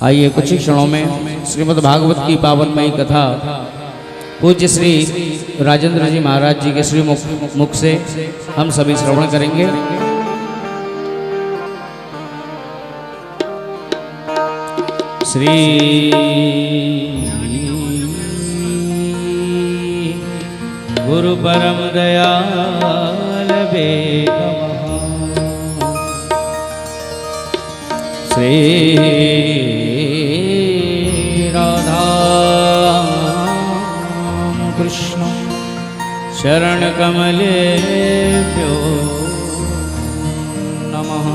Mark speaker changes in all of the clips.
Speaker 1: आइए कुछ ही क्षणों में श्रीमद् भागवत की पावनमयी कथा पूज्य श्री राजेंद्र जी महाराज जी के श्री मुख से हम सभी श्रवण करेंगे। श्री गुरु परम दयाल बेगम श्री राधा कृष्ण शरण कमलेभ्यो नमः।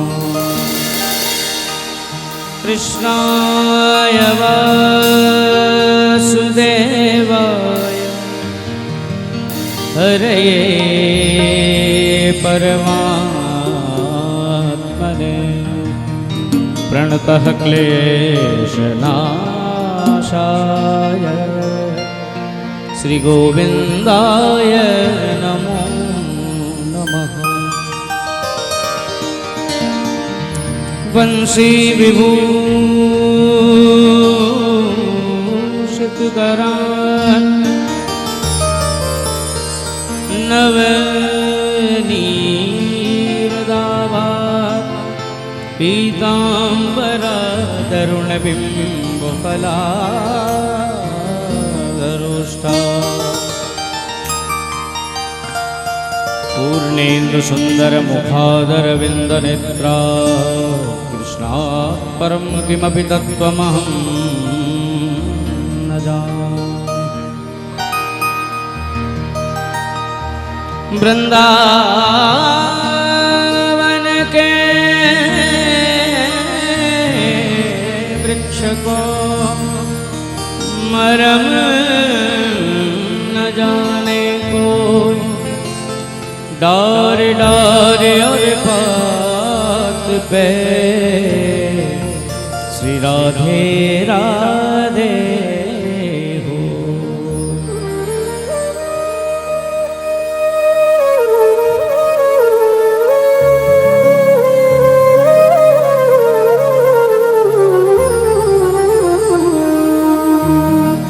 Speaker 1: कृष्णाय वासुदेवाय हरये परमात्मने प्रणतः क्लेशनाशाय श्री गोविंदाय नमो नमः। वंशी विभूषितकरान् नवनीरदाभात् पीताम्बरा तरुणबिम्बफलाधरोष्ठा पूर्णेन्द्र सुंदर मुखादरविन्दनेत्रा कृष्णात् परं किमपि तत्त्वमहं न जानामि। वृंदावन के वृक्ष को मरम न जाने कोई, डार डार और पात पे श्री राधे राधे हो।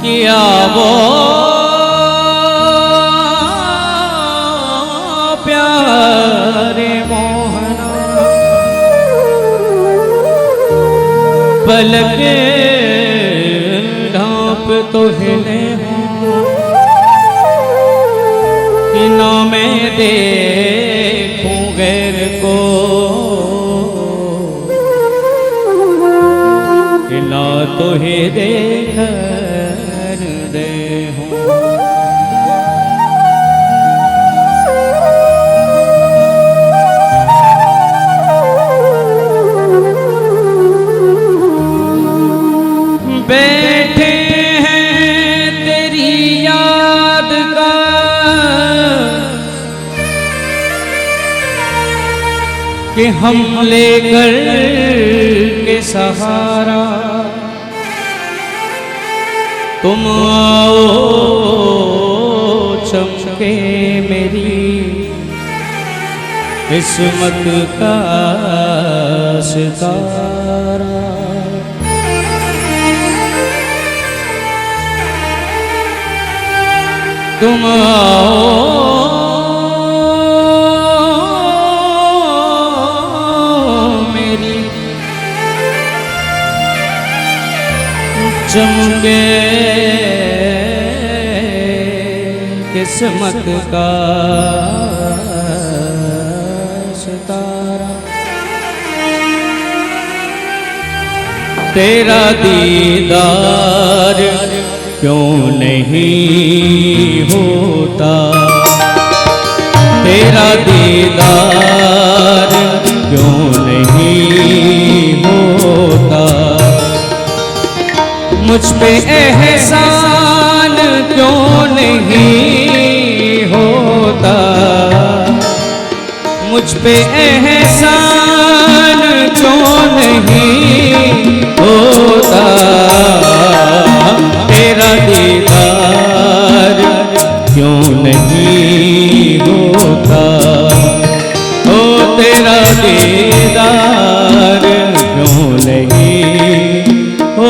Speaker 1: किया वो प्यारे मोहना पलक ढांप तो हिले हों कि ना मैं देखूं गैर को, कि ना तो ही देख दे हूँ। बैठे हैं तेरी याद का कि हम लेकर के सहारा, तुम आओ चमके मेरी किस्मत का सितारा। तुम आओ मेरी चमके किस्मत का सितारा। तेरा दीदार क्यों नहीं होता, तेरा दीदार क्यों नहीं होता, मुझ पे एहसान क्यों नहीं होता, मुझ पे एहसान क्यों नहीं होता। तेरा दीदार क्यों नहीं होता, ओ तेरा दीदार क्यों नहीं हो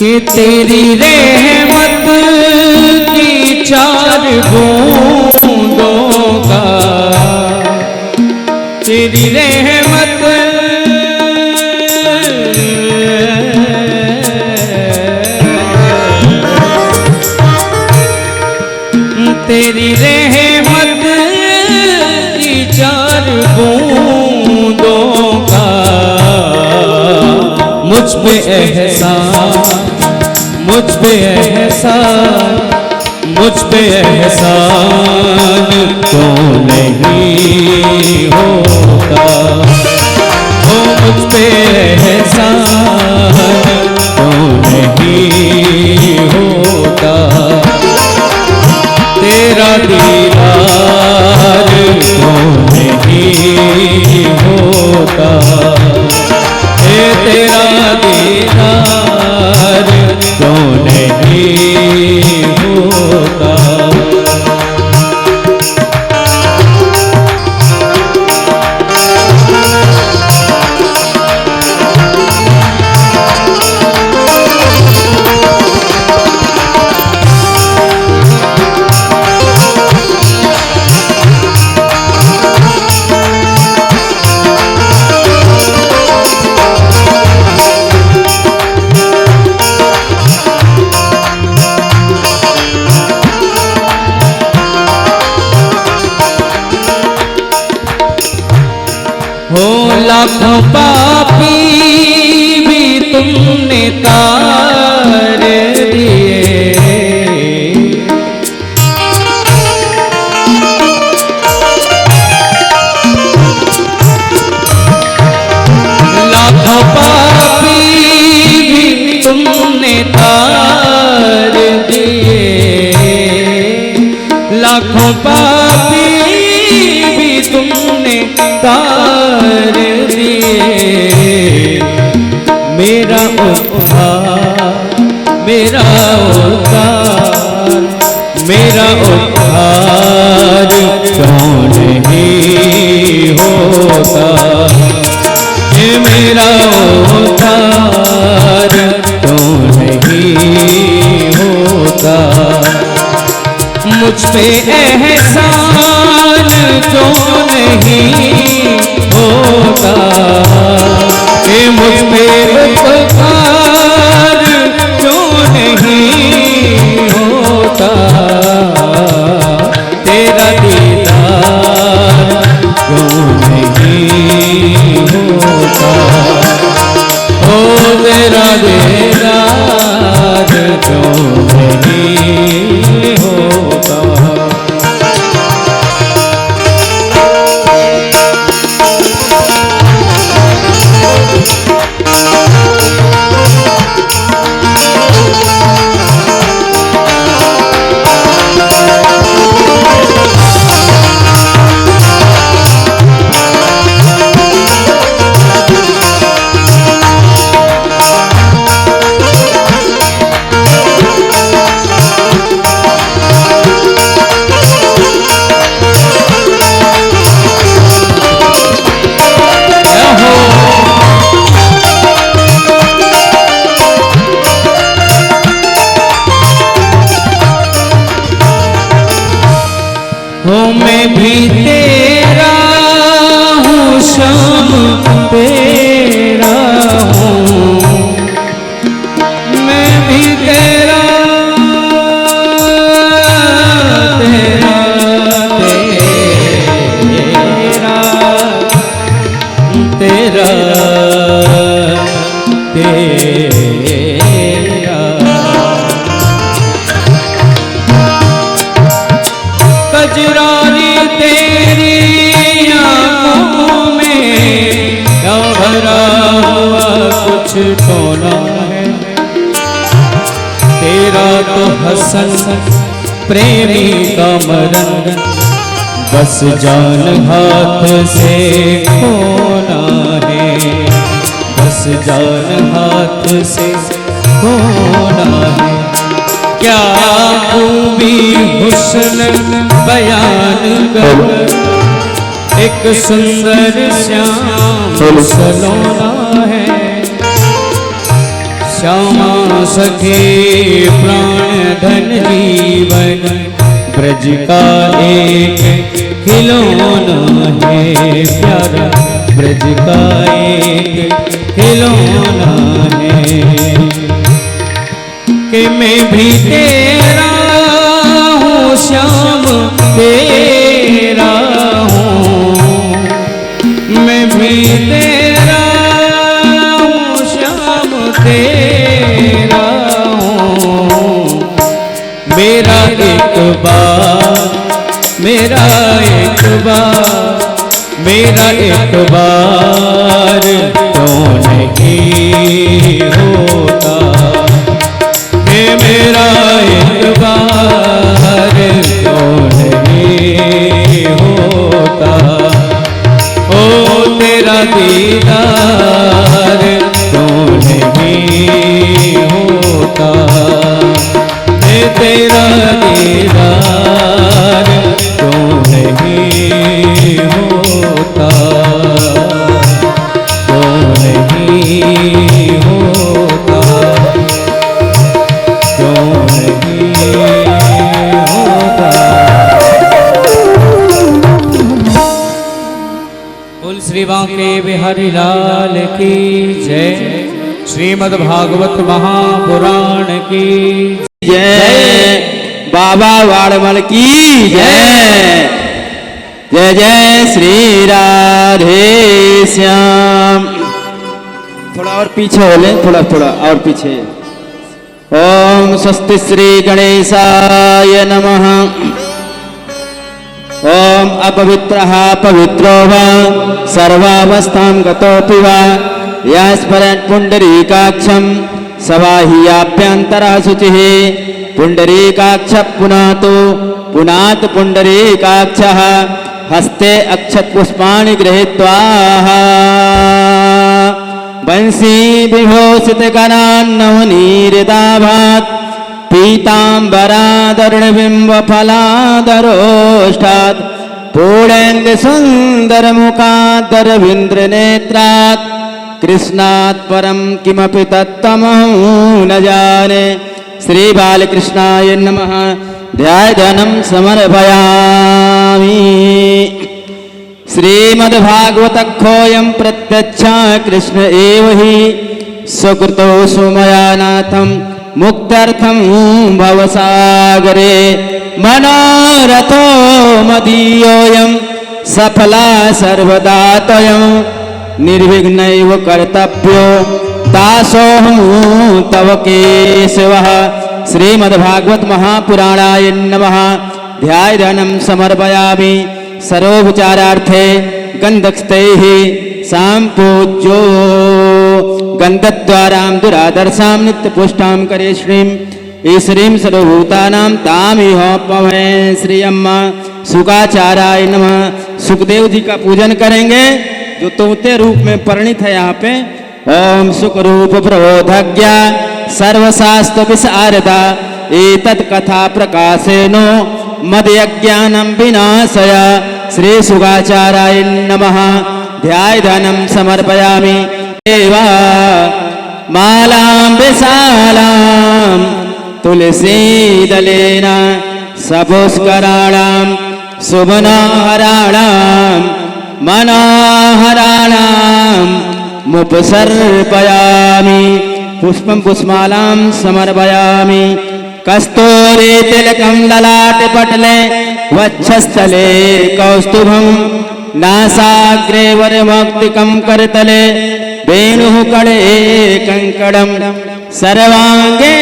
Speaker 1: कि तेरी रहमत की 4 बूंदों का, तेरी रहमत तेरी रहमत की 4 बूंदों का मुझ पे एहसान, मुझ पे एहसान, मुझ पे एहसान तो नहीं होता, हो मुझ पे एहसान तो नहीं होता, तेरा दीदार तो नहीं होता, तेरा दीदार तो नहीं होता। हो लाखों पापी भी तुमने तार दिए, लाखों पापी भी तुमने तार दिए, लाखों पापी भी तुमने तार दिए, मेरा उद्धार, मेरा उद्धार, मेरा उद्धार क्यों नहीं होता, ये मेरा उद्धार क्यों नहीं होता, मुझ पे एहसान क्यों नहीं होता, ये मुझ पे उपकार क्यों नहीं होता, तेरा दीदार क्यों नहीं होता, ओ तेरा दीदार क्यों नहीं होता। हो मैं भी तेरा हूँ, शाम तेरा हूँ, मैं भी तेरा, तेरा तेरा तेरा तेरा, कजरारी तेरी आँखों में क्या भरा हुआ कुछ टोना है, तेरा तो हसन प्रेमी का मरण, बस जान हाथ से खोना है, बस जान हाथ से खोना है, क्या खूबी हुस्न बयान कर, एक सुंदर श्याम सलोना है, श्यामा सखे प्राण धन जीवन ब्रज का एक खिलौना है प्यारा, ब्रज का एक खिलौना है। कि मैं भी तेरा हूँ श्याम तेरा हूँ, मैं भी तेरा हूँ श्याम तेरा हूँ। मेरा एक बार, मेरा एक बार, मेरा एक बार क्यों नहीं होता, कि मेरा एक बार क्यों नहीं होता। ओ तेरा दीदार क्यों नहीं होता, तेरा दीदार क्यों नहीं होता, क्यों नहीं होता, क्यों नहीं होता। बोल श्री बांके बिहारी लाल की जय। श्रीमद् भागवत महापुराण की
Speaker 2: जय। बाबा वाड़मल की जय। जय जय श्री राधे श्याम। थोड़ा और पीछे हो ले, थोड़ा थोड़ा और पीछे। ओम स्वस्ति श्री गणेशाय नमः। ओम अपवित्रः पवित्रो वा सर्वावस्थां गतोऽपि वा यास्मरन् पुण्डरीकाक्षं सवाह्याभ्यन्तरा शुचिः। पुण्डरीकाक्षः पुनातु पुण्डरीकाक्षः हस्ते अक्षतपुष्पाणि गृहीत्वा वंशी विभूषितकरान्नवनीरिताभात् पीताम्बरादरुणबिम्बफलादरोष्टात् पूर्णेन्दुसुन्दरमुखादरविन्द्रनेत्रात् कृष्णात् परं किमपि तत्त्वमहं न जाने। श्री बालकृष्णाय नमः। ध्यायधनं समर्पयामि। श्रीमद्भागवतखोऽयं प्रत्यक्षा कृष्ण एव हि सुकृतो सुमया नाथं मुक्त्यर्थं भवसागरे। मनोरथो मदीयोऽयं सफला सर्वदा त्वयं निर्विघ्नैव कर्तव्यो दासोऽहं तव केशवः। श्रीमद्भागवत महापुराणाय नमः। ध्यायधनं समर्पयामि। सर्वोपचारार्थे गन्धस्तैः सम्पूज्यो गन्धद्वारां दुरादर्शां नित्यपुष्टां करे श्रीं ईश्वरीं सर्वभूतानां तामिहोपमे। श्री अम्मा सुखाचाराय नमः। सुखदेव जी का पूजन करेंगे जो तोते रूप में परिणित है यहाँ पे। ओम सुखरूप प्रबोधज्ञा सर्वशास्त्र विशारदा एतत् कथा प्रकाशेनो मदयज्ञानं विनाशय। श्री सुखाचाराय नमः। ध्यायधनं समर्पयामि। देवा मालां विशालां तुलसीदलेन सपुष्कराणां सुमनोहराणां मनोहराणां मुपसर्पयामि। पुष्पं पुष्पमालां समर्पयामि। कस्तूरी तिलकं ललाटपटले वक्षस्थले कौस्तुभं नासाग्रे वरमौक्तिकं करतले वेणुः कणे कङ्कणं सर्वाङ्गे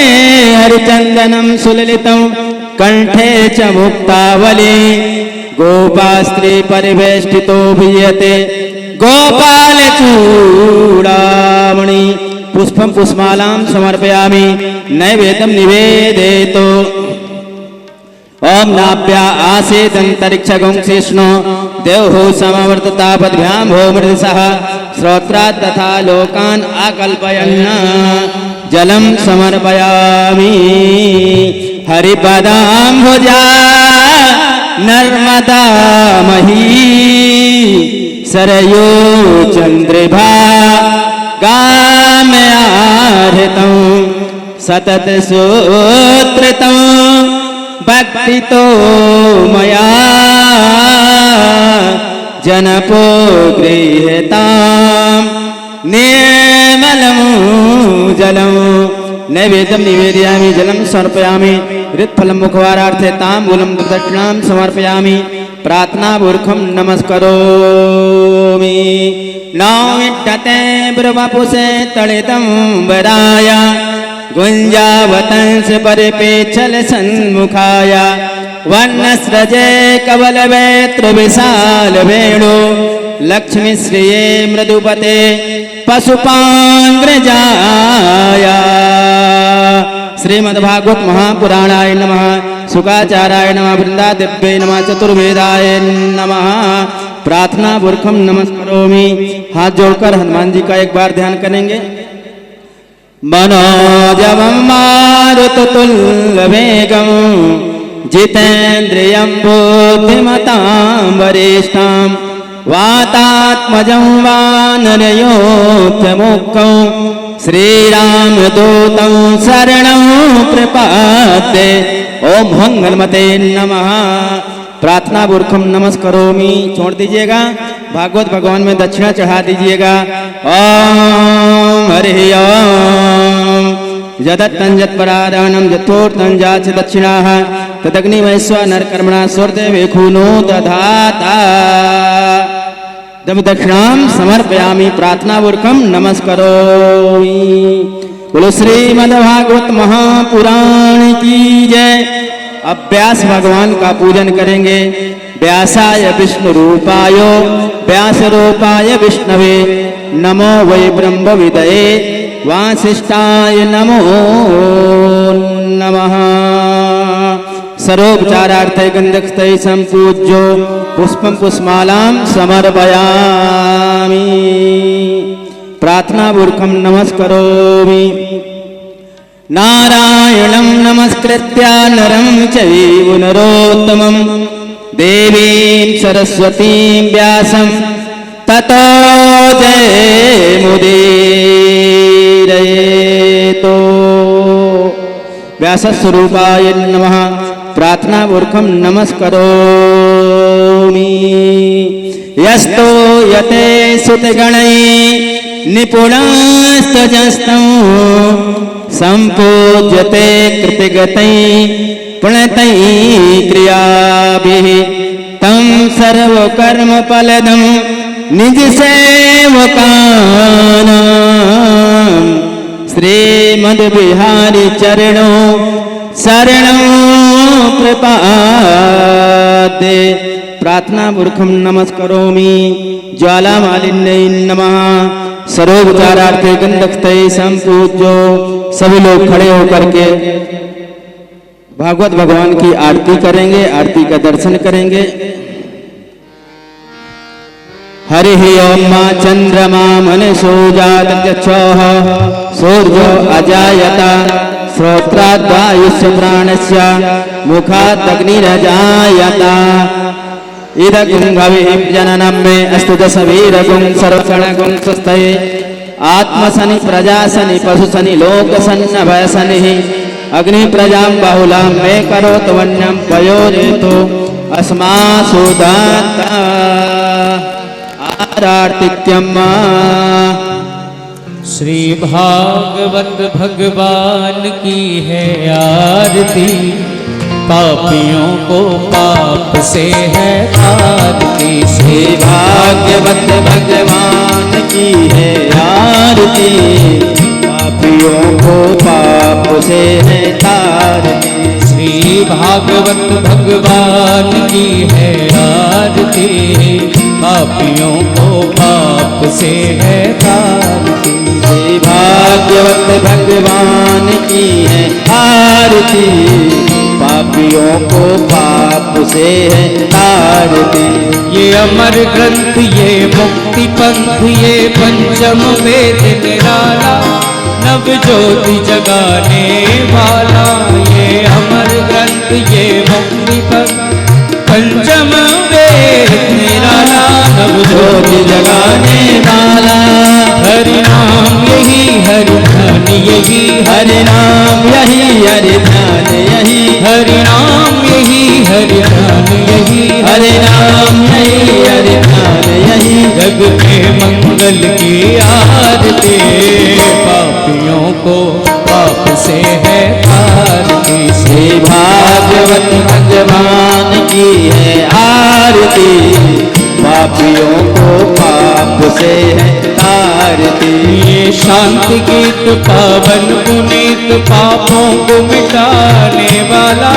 Speaker 2: हरिचन्दनं सुललितं कंठे च मुक्तावली। गोपास्त्री परिवेष्टितो भीयते गोपालचूडामणि। पुष्पं पुष्पमालां समर्पयामि। नैवेद्यं निवेदयतु। ओम नाभ्या आसीदन्तरिक्षगं कृष्णो देवो समवर्ततापद्भ्यां भूमृतसः श्रोत्रात् तथा लोकान् आकल्पयन् जलं समर्पयामि। हरिपदाम्बुजा नर्मदा मही सरयो चन्द्रिभा गाम्याहृतं सतत सूत्रतम भक्ति तो मया जनपो गृह्यताम् निर्मलम् जलम् नैवेद्यं निवेदयामि जलं समर्पयामि हृत्फलं मुखवारार्थे ताम्बूलं दक्षिणां समर्पयामि प्रार्थनापूर्वकं नमस्करोमि नौमिष्ठते ब्रह्मपुषे तलितं वराय गुञ्जावतंस परिपेच्छल सन्मुखाय वर्णस्रजे कवलवेत्र विशाल वेणु लक्ष्मीश्रिये मृदुपते पशुपांग्रजाय श्रीमद्भागवत महापुराणाय नमः शुकाचार्याय नमः वृंदादिव्ये नमः चतुर्वेदाय नमः प्रार्थना पूर्वकं नमस्करोमि। हाथ जोड़कर हनुमान जी का एक बार ध्यान करेंगे। मनोजवं मारुततुल्यवेगं जितेन्द्रियं बुद्धिमतां वरिष्ठां वातात्मजं वानरयोऽप्यमुक्तं श्रीरामदूतं शरणं प्रपद्ये। ओम मंगलमते नमः। प्रार्थना पूर्वकं नमस्करोमि छोड़ दीजिएगा। भागवत भगवान में दक्षिणा चढ़ा दीजिएगा। ओम हरि ओम जदत्तं जत्परादानं जथोर्तं जाच दक्षिणाः तदग्निमयस्व नरकर्मणा स्वर्देवे खूनो दधाता। जब दक्षिणां समर्पयामि प्रार्थना पूर्वकं नमस्करोमि। बोलो श्रीमद्भागवत महापुराण की जय। अब व्यास भगवान का पूजन करेंगे। व्यासाय विष्णु रूपाय व्यास रूपाय विष्णवे नमो वै ब्रह्म विदये वासिष्ठाय नमो नमः। सर्वोपचारार्थे गंधस्थै संपूज्यो पुष्पं पुष्पमालां समर्पयामि। प्रार्थना पूर्वकं नमस्करोमि। नारायणं नमस्कृत्य नरं चैव नरोत्तमं देवीं सरस्वतीं व्यासं ततो जयमुदीरयेतो। व्यासस्वरूपाय नमः। प्रार्थना पूर्वकं नमस्करोमि। यस्तो यते सुतगणै निपुणास्तजस्तं संपूज्यते कृतिगतै प्रणतै क्रियाभिः तं सर्वकर्मफलदं निजसेवकानां श्रीमद्बिहारी चरणो शरणं प्रपद्ये। प्रार्थना पूर्वकं नमस्करोमि। ज्वालामालिन्यै नमः। सर्वोपचारार्थे गंधस्थै संपूज्यो। सभी लोग खड़े होकर के भागवत भगवान की आरती करेंगे, आरती का दर्शन करेंगे। हरि ओम मा चंद्रमा मनसो जातचक्षुः सूर्यो अजायत श्रोत्राद्वायुष्य प्राणस्य मुखादग्निरजायत। इदगुं भवेम जननं मे अस्तु दशवीरगुं सर्वक्षणगुं स्वस्ते आत्मसनि प्रजासनि पशुसनि लोकसन्नभयसनिः अग्नि प्रजां बाहुलां मे करोतु वन्यं पयोरेतु अस्मासु दाता आरार्तिक्यम्।
Speaker 1: श्री भागवत भगवान की है आरती पापियों को पाप से है आरती।
Speaker 2: श्री भागवत भगवान की है आरती पापियों को पाप से है तारती।
Speaker 1: श्री भागवत भगवान की है आरती पापियों को पाप से है तारती।
Speaker 2: श्री भागवत भगवान की है आरती पापियों को पाप से है तारती।
Speaker 1: ये अमर ग्रंथ ये मुक्ति पंथ ये पंचम वेद निराला नव ज्योति जगाने वाला। ये अमर ग्रंथ ये मुक्ति पंथ पंचम वेद निराला सब
Speaker 2: ज्योति जगाने वाला,
Speaker 1: हरि नाम यही हरि ध्यान यही
Speaker 2: हरि नाम यही हरि ध्यान यही,
Speaker 1: हरि नाम यही हरि ध्यान यही
Speaker 2: हरि नाम यही हरि ध्यान यही,
Speaker 1: जग के मंगल की आरती, पापियों को पाप से है आरती।
Speaker 2: श्री भागवत भगवान की है आरती, पापियों को पाप से है तारती।
Speaker 1: ये शांति गीत पावन पुनीत पापों को मिटाने वाला,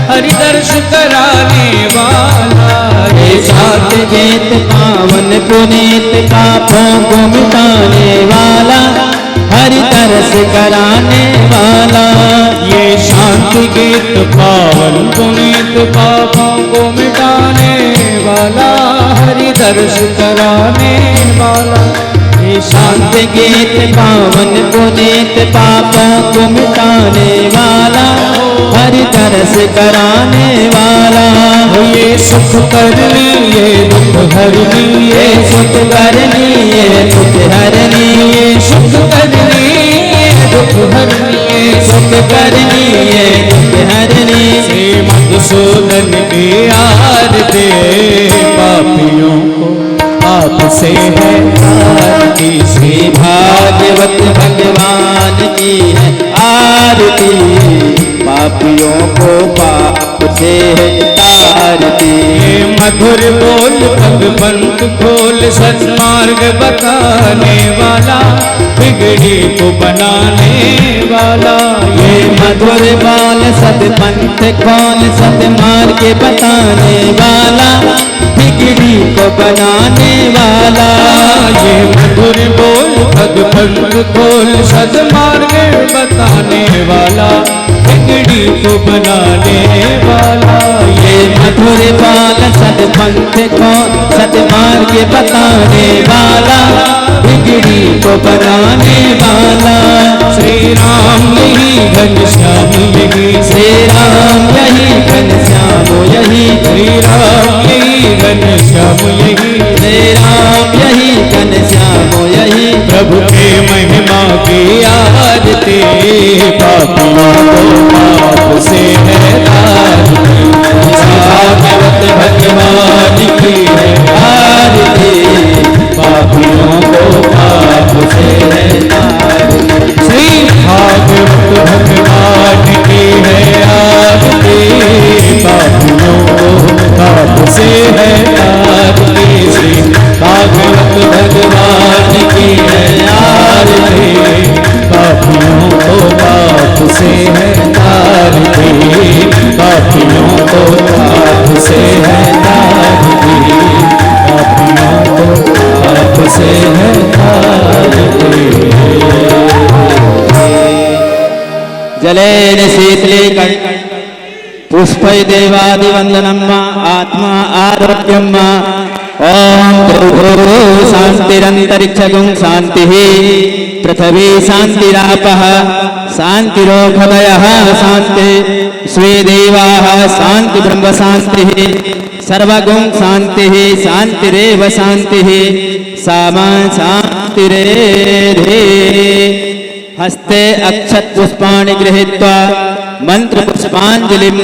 Speaker 1: हरि दर्श कराने वाला।
Speaker 2: ये शांति गीत पावन पुनीत पापों को मिटाने वाला, हरि तरस कराने वाला।
Speaker 1: ये शांति गीत पावन पुनीत पापों को मिटाने वाला, हरि दर्श कराने वाला। ये
Speaker 2: शांति गीत पावन पुनीत पापों को मिटाने वाला, हरि तरस कराने वाला।
Speaker 1: ये सुख करनी ये दुख हरनी,
Speaker 2: ये सुख करनी ये दुख हरनी,
Speaker 1: ये सुख करनी ये दुख हरनी, ये
Speaker 2: सुख करनी ये दुख हरनी।
Speaker 1: श्री मधुसूदन की आरती, पापियों को पाप से है आरती।
Speaker 2: श्री भागवत भगवान की है आरती, पापियों को पाप से है तारती।
Speaker 1: ये मधुर बोल भगवंत खोल, सन्मार्ग बताने वाला, बिगड़ी को बनाने वाला।
Speaker 2: ये मधुर बाल सतपंथ खोल, सतमार्ग बताने वाला, बिगड़ी को बनाने वाला।
Speaker 1: ये मधुर बोल भगवंत खोल, सन्मार्ग बताने वाला, बिगड़ी को बनाने वाला।
Speaker 2: ये मधुर बाल सतपंथ खोल, सतमार्ग बताने वाला, बिगड़ी को बनाने वाला।
Speaker 1: श्री राम यही घनश्याम यही,
Speaker 2: श्री राम यही घनश्याम यही,
Speaker 1: श्री राम यही घनश्याम यही,
Speaker 2: श्री राम यही घनश्याम यही।
Speaker 1: प्रभु के महिमा की आरती, पापियों को पाप से है तारती।
Speaker 2: भागवत भगवान की है आरती, पापियों को पाप से है तारती।
Speaker 1: श्री भागवत भगवान की है आरती, पापियों को पाप से है तारती। श्री भागवत भगवान की है आरती, पापियों को पाप से है तारती। पापियों को पाप से है तारती, पापियों को पाप से है तारती।
Speaker 2: जलेन शीतले पुष्पै देवादिवंदनम आत्मा आरोग्यम। ओम भूर्भुवः शांतिरंतरिक्षगुं शांतिः, पृथिवी शांतिरापः शांतिरोषधयः शांति, स्वे देवाः शांति ब्रह्म शांतिः, सर्वगुं शांतिः शांतिरेव शांतिः, सामा शांतिरेधे। हस्ते अक्षत पुष्पाणि गृहीत्वा मंत्र पुष्पांजलिं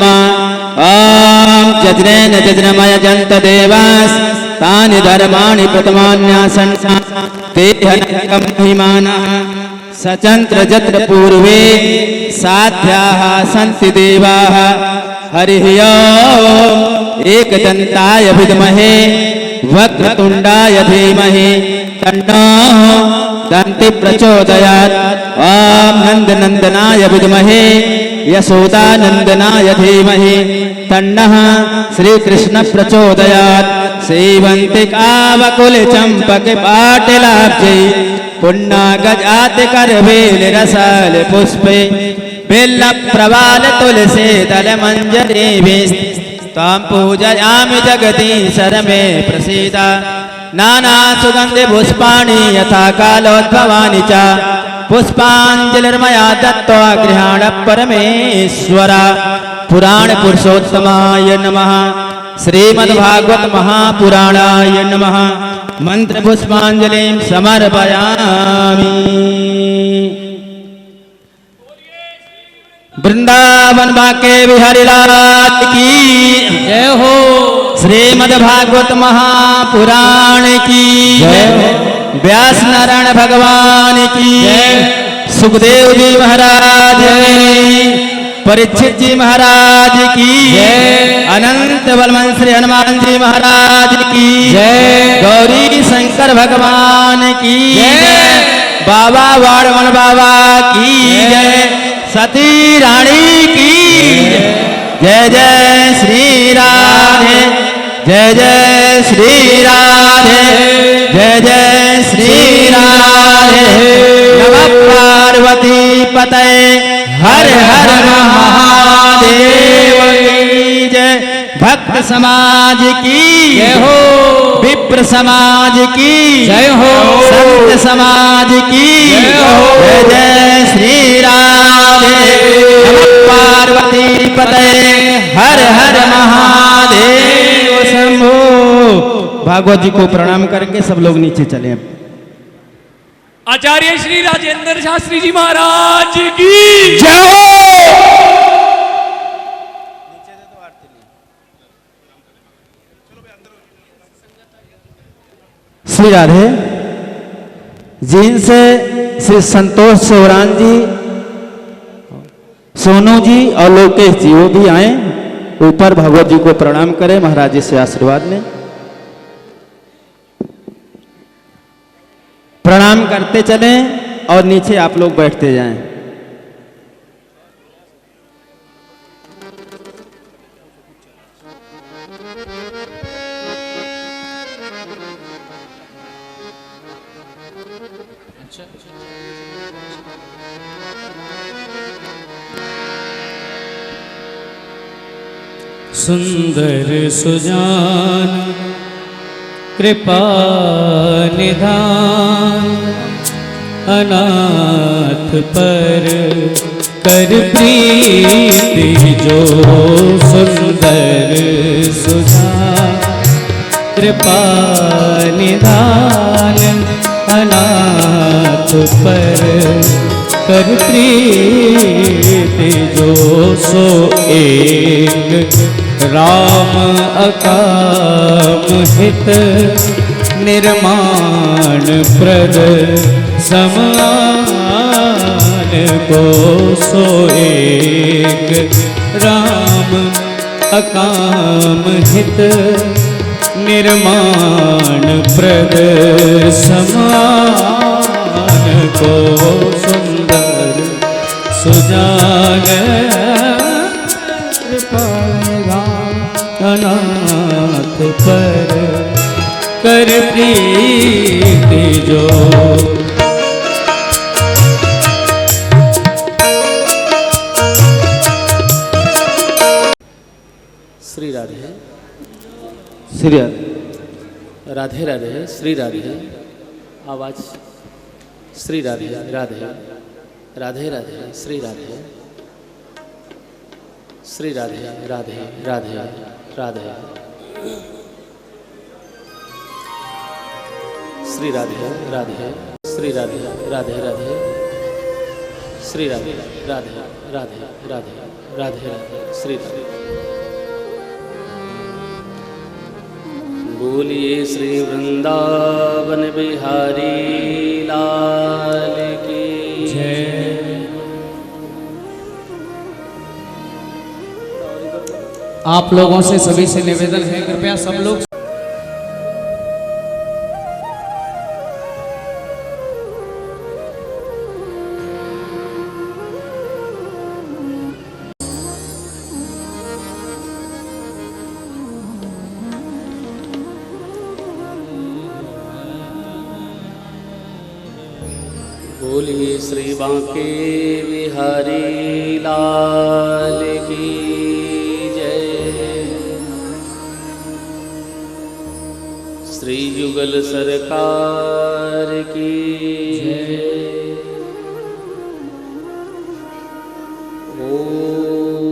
Speaker 2: ओम जज्नेन जज्नमय जंत देवास तानि धर्माणि प्रथमान्यासन् तेहनकं महिमानः सचंत्र जत्र पूर्वे साध्याः सन्ति देवाः। हरिः ओम एकदन्ताय विद्महे वक्रतुण्डाय धीमहि तन्नो दन्ति प्रचोदयात्। ओम नंदनंदनाय विद्महे यशोदानंदनाय धीमहि तन्नः श्रीकृष्ण प्रचोदयात्। सेवन्तिकावकुल चंपक पाटिलाब्जै पुन्नागजात करवेल रसाल पुष्पे बेल्ल प्रवाल तुलसी दल मंजरी तां पूजयामि जगदीशर मे प्रसीद। नाना सुगंधि पुष्पाणि यथा कालोद्भवानि च पुष्पांजलिर्मया दत्त्वा गृहाण परमेश्वर। पुराण पुरुषोत्तमाय नमः। श्रीमद्भागवत महापुराणाय नमः। मंत्र पुष्पांजलिं समर्पयामि। वृंदावन बाके बिहारी लाल की
Speaker 1: जय हो।
Speaker 2: श्रीमद्भागवत महापुराण की
Speaker 1: जय हो।
Speaker 2: व्यास नारायण भगवान की सुखदेव जी महाराज की, परीक्षित जी महाराज की, अनंत बलवंत श्री हनुमान जी महाराज की, गौरी शंकर भगवान की, बाबा वाणवन बाबा की जय, सती रानी की जय। जय श्री राधे, जय जय श्री राधे, जय जय श्री राधे। नमः पार्वती पतये हर हर महादेव की जय। भक्त समाज की
Speaker 1: जय हो।
Speaker 2: विप्र समाज की
Speaker 1: जय हो।
Speaker 2: संत समाज की
Speaker 1: जय हो।
Speaker 2: जय जय श्री राधे। नमः पार्वती पतये हर हर महादेव शंभो। भागवत जी को प्रणाम करके सब लोग नीचे चले।
Speaker 3: आचार्य श्री राजेंद्र शास्त्री जी महाराज की
Speaker 2: जय हो। श्री राधे। जिनसे श्री संतोष सोरान जी, सोनू जी और लोकेश जी वो भी आए ऊपर, भगवत जी को प्रणाम करें, महाराज जी से आशीर्वाद लें। प्रणाम करते चलें और नीचे आप लोग बैठते जाएं।
Speaker 1: सुंदर सुजान कृपा निधान, अनाथ पर कर प्रीति जो। सुंदर सुजान कृपा निधान, अनाथ पर कर प्रीति जो। सो एक राम अकाम हित, निर्माण प्रद समान को। सो एक राम अकाम हित, निर्माण प्रद समान को। सुंदर सुजान अनाथ पर कर प्रीति जो।
Speaker 4: श्री राधे,
Speaker 2: श्री
Speaker 4: राधे राधे, श्री राधे। आवाज श्री राधे, राधे राधे राधे, श्री राधे, श्री राधे, राधे राधे राधे, श्री राधे राधे, श्री राधे राधे राधे, श्री राधे राधे राधे राधे राधे राधे, श्री राधे। बोलिए श्री वृंदावन बिहारी लाल की जय।
Speaker 1: आप लोगों से सभी से निवेदन है, कृपया सब लोग
Speaker 4: बोलिए श्री बांके बिहारी लाल की जय। श्री युगल सरकार की जय। ओम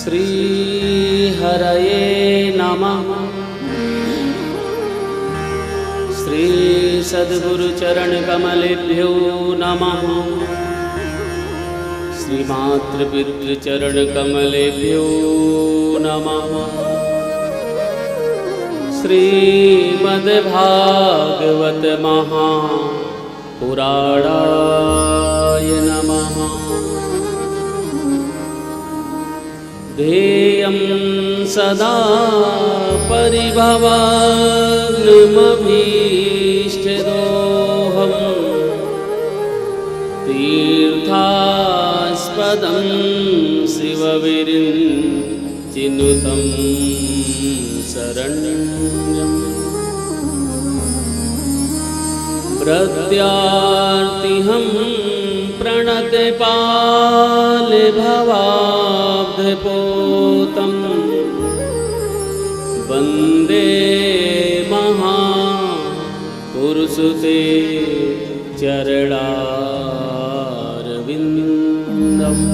Speaker 4: श्री हरये नमः। श्री सद्गुरु चरण कमलेभ्यो नमः। श्री मातृपितृ चरण कमलेभ्यो नमः। श्रीमद्भागवत महापुराणाय नमः। ध्येयं सदा परिभवान्नमभीष्टदोहम् तीर्थास्पदं शिवविरिञ्चिनुतं शरण्यम्। प्रत्यार्तिहं प्रणतपालभवाब्धपोतं वन्दे महापुरुषते चरणारविन्दम्।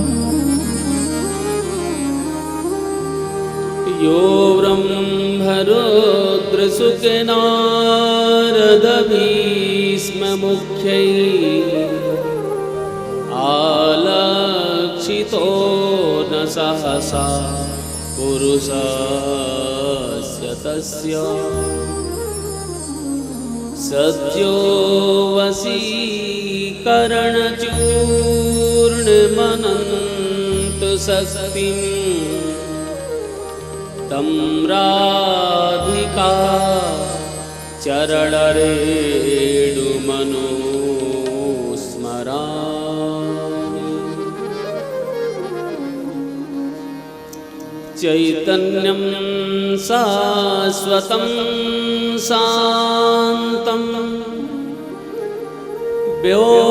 Speaker 4: यो ब्रह्मरुद्रसुखनारदभीष्ममुख्यैः आलक्षितो न सहसा पुरुषस्य तस्य सद्यो वशीकरणचूर्णमनन्तु शक्तिम् तं राधिका चरणरेणुमनुस्मरामि। चैतन्यं शाश्वतं शान्तं व्योमातीतं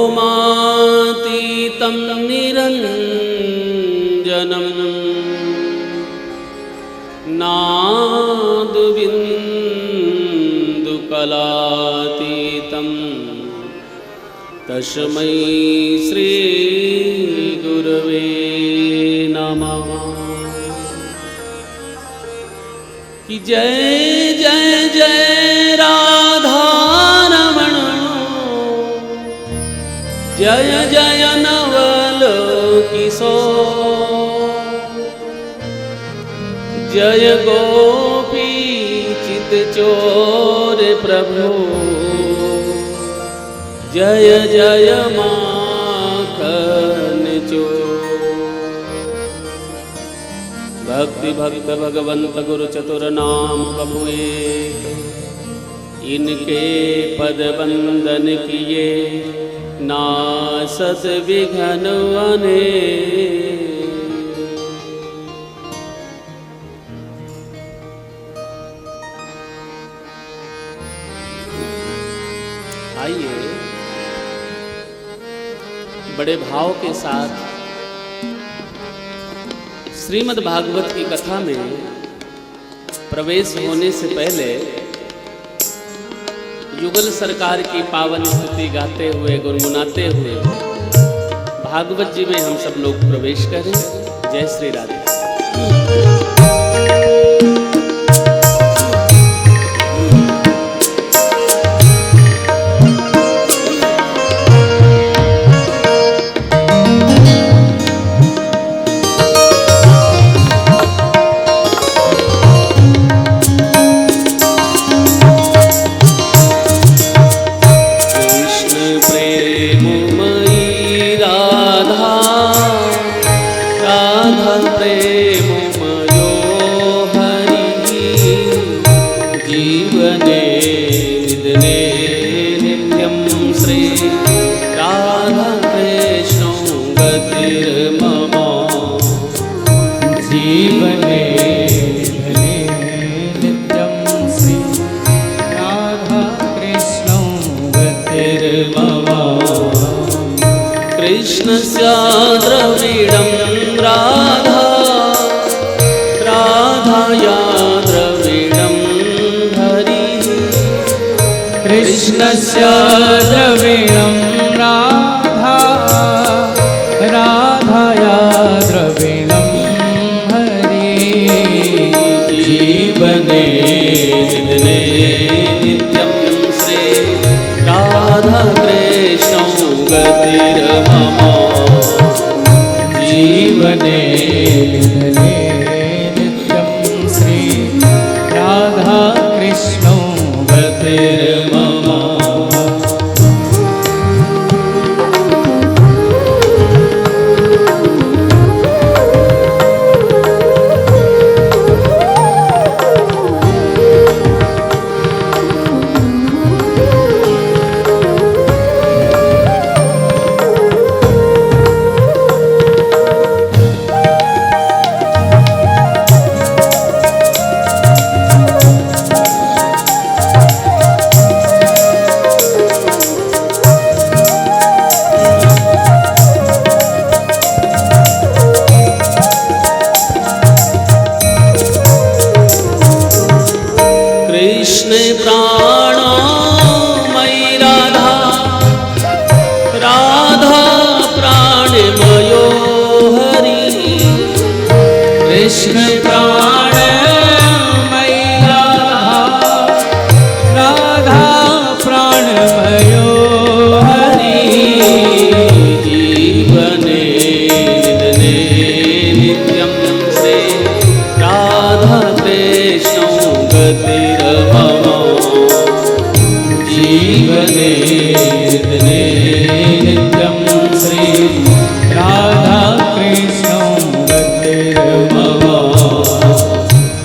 Speaker 4: निरञ्जनम् नादुबिन्दुकलातीतं तस्मै श्रीगुरवे नमः। कि जय जय जय राधारमण जय जय नवलोकिशोर जय गोपी चित चोर प्रभु जय जय माखन चोर। भक्ति भक्त भगवंत गुरु चतुर नाम कबुए इनके पद बंदन किए नासत विघ्न अनेक। आइए बड़े भाव के साथ श्रीमद् भागवत की कथा में प्रवेश होने से पहले युगल सरकार की पावन स्तुति गाते हुए गुनगुनाते हुए भागवत जी में हम सब लोग प्रवेश करें। जय श्री राधे। कृष्णस्य द्रविडं राधा राधाया द्रविडं हरिः। कृष्णस्य द्रविडं राधा राधाया द्रविडं हरिः। राधा कृष्णौ गतिर्मम
Speaker 1: जीवने नित्यं श्री राधा कृष्णौ
Speaker 4: गतिर्मम कृष्ण प्राणो मयि राधा राधा प्राणमयो हरि
Speaker 1: कृष्ण प्राणमयी राधा प्राणमयो हरि
Speaker 4: जीवने निधने नित्यं श्री राधा कृष्णौ गतिर्मम
Speaker 1: जीवने नित्यं श्री राधा कृष्णौ गतिर्मम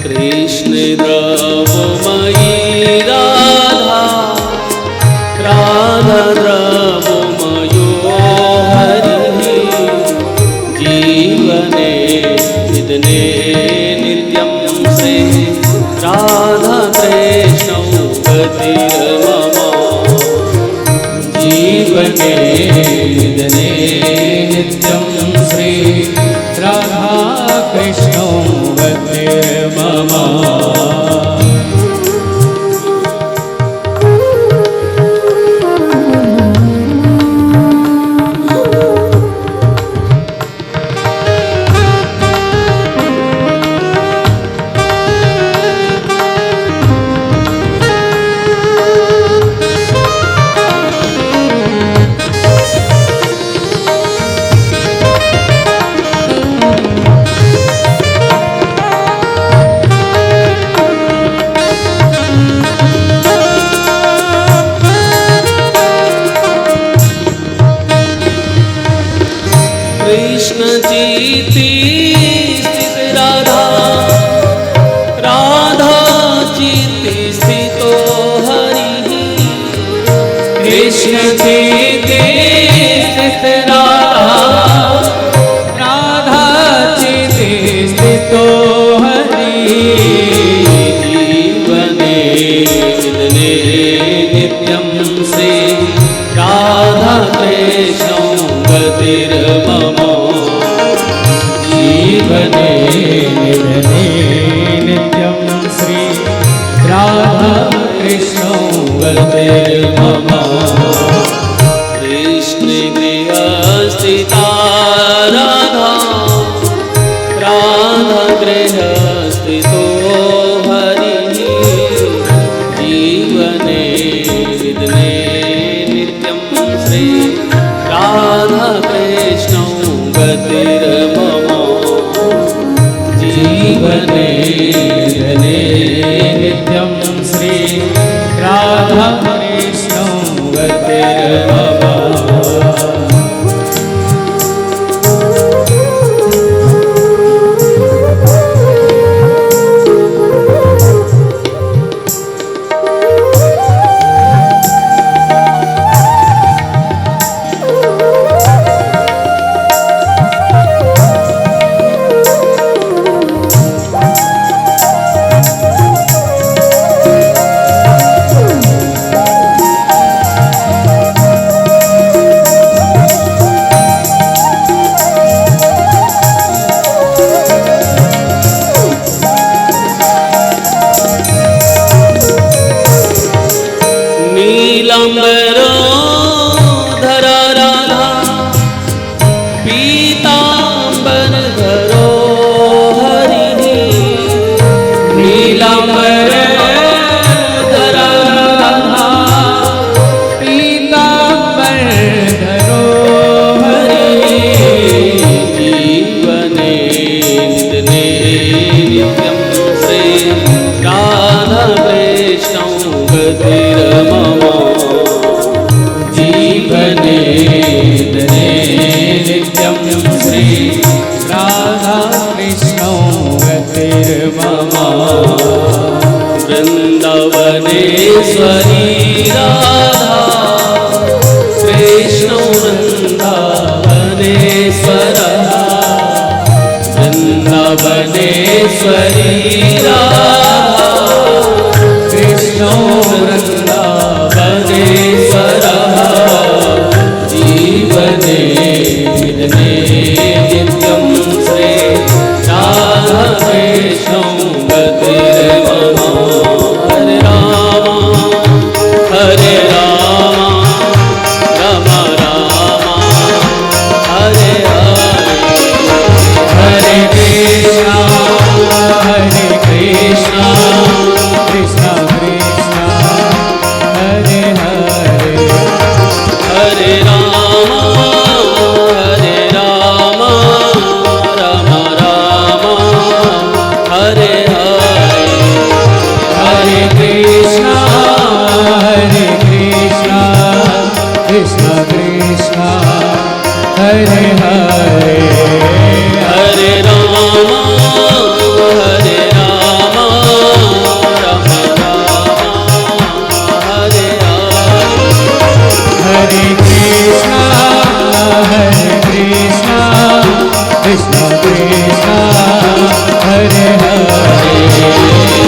Speaker 4: कृष्ण द्रवमयी राधा राधा द्रवमयो हरि जीवने निधने नित्यं श्री राधा कृष्णौ गतिर्मम
Speaker 1: जीवने नित्यं श्री राधा कृष्णौ गतिर्मम
Speaker 4: कृष्ण चित्ते स्थित राधा राधा चित्ते स्थितो हरि
Speaker 1: कृष्ण चित्ते स्थित राधा चित्ते स्थितो हरि
Speaker 4: जीवने निधने नित्यं श्री राधा कृष्णौ गतिर्मम
Speaker 1: जीवने निधने नित्यं श्री राधा कृष्णौ गतिर्मम
Speaker 4: कृष्ण गृहस्थिता राधा राधा गृहस्थितो हरि जीवने निधने नित्यं श्री राधा कृष्णौ गतिर्मम
Speaker 1: जीवने नित्यं श्री राधा कृष्णौ गतिर्मम
Speaker 4: राधा कृष्ण वृंदावनेश्वरः वृंदावनेश्वरी राधा कृष्ण वृंदावनेश्वरः जीवने विदने नित्यं श्री राधा कृष्ण गतिर्मम हरे राम हरे राम राम राम हरे हरे हरे कृष्णा कृष्णा
Speaker 1: कृष्णा कृष्णा हरे हरे
Speaker 4: हरे राम राम राम हरे हरे हरे कृष्णा
Speaker 1: कृष्णा कृष्णा कृष्णा हरे हरे
Speaker 4: हरे राम राम राम हरे हरे
Speaker 1: हरे कृष्णा कृष्णा कृष्णा हरे हरे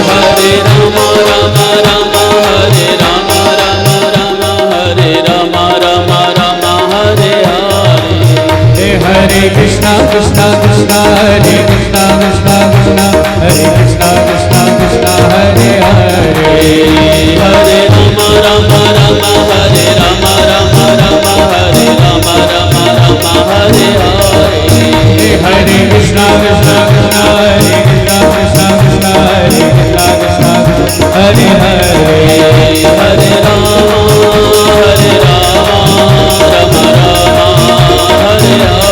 Speaker 4: हरे राम राम राम हरे राम राम राम हरे राम राम राम हरे हरे
Speaker 1: हरे कृष्णा कृष्णा कृष्णा हरे कृष्णा कृष्णा कृष्णा हरे कृष्णा कृष्णा कृष्णा हरे हरे
Speaker 4: हरे राम राम राम हरे राम राम राम हरे राम राम राम हरे हरे
Speaker 1: हरे कृष्णा कृष्णा कृष्णा हरे कृष्णा कृष्णा कृष्णा हरे कृष्णा कृष्णा हरे हरे
Speaker 4: हरे राम राम राम हरे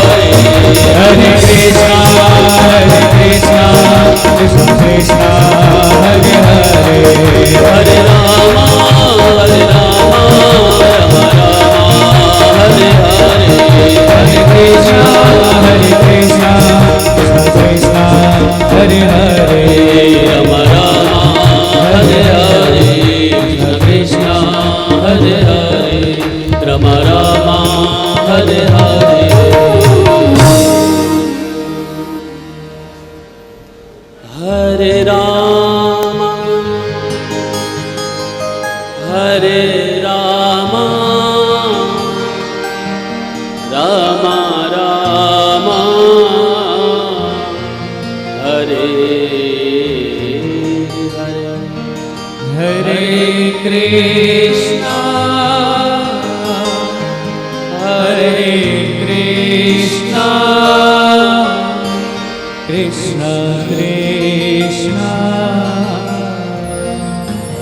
Speaker 4: हरे
Speaker 1: हरे कृष्णा कृष्णा कृष्णा हरे हरे
Speaker 4: हरे राम राम हरे हरे
Speaker 1: हरे कृष्णा कृष्णा कृष्णा हरे हरे
Speaker 4: राम राम हरे हरे कृष्ण हरे हरे राम राम हरे हरे हरे राम हरे राम राम राम हरे हरे
Speaker 1: हरे
Speaker 4: कृष्णा हरे कृष्णा
Speaker 1: कृष्णा कृष्णा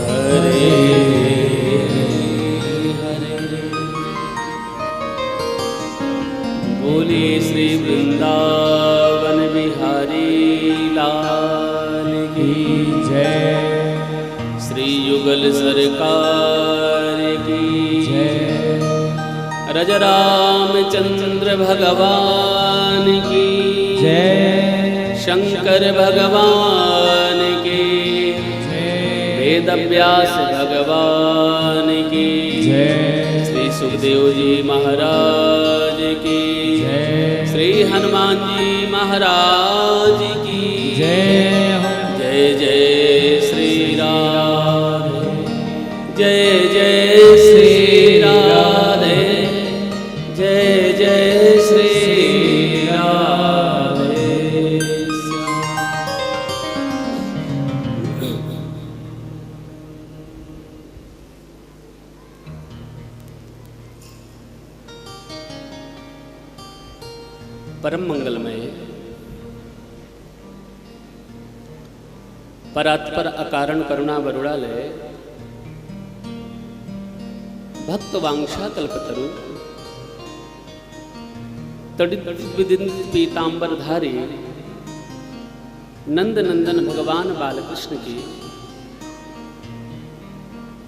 Speaker 4: हरे हरे बोलिए श्री वृंदावन बिहारी लाल की
Speaker 1: जय
Speaker 4: श्री युगल सरकार की
Speaker 1: जय
Speaker 4: रज रामचंद्र भगवान की
Speaker 1: जय
Speaker 4: शंकर भगवान की वेद व्यास भगवान की
Speaker 1: जय
Speaker 4: श्री सुखदेव जी महाराज की
Speaker 1: जय
Speaker 4: श्री हनुमान जी महाराज की
Speaker 1: जय हो
Speaker 4: जय जय श्री राधे जय जय श्री राधे जय जय श्री राधे परम मंगलमय परात्पर अकारण करुणा वरुणालय भक्त वांछा कल्पतरु तड़ित विदिन पीतांबर धारी नंद नंदन भगवान बालकृष्ण की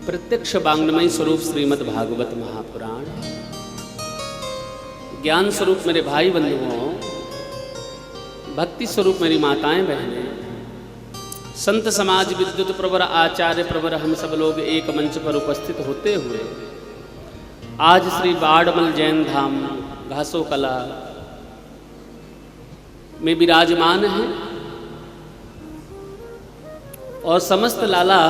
Speaker 4: प्रत्यक्ष वांग्मय स्वरूप श्रीमद् भागवत महापुराण ज्ञान स्वरूप मेरे भाई बंधुओं, भक्ति स्वरूप मेरी माताएं बहनें, संत समाज विद्युत प्रवर आचार्य प्रवर हम सब लोग एक मंच पर उपस्थित होते हुए आज श्री बाड़मल जैन धाम घासो कला में विराजमान हैं और समस्त लाला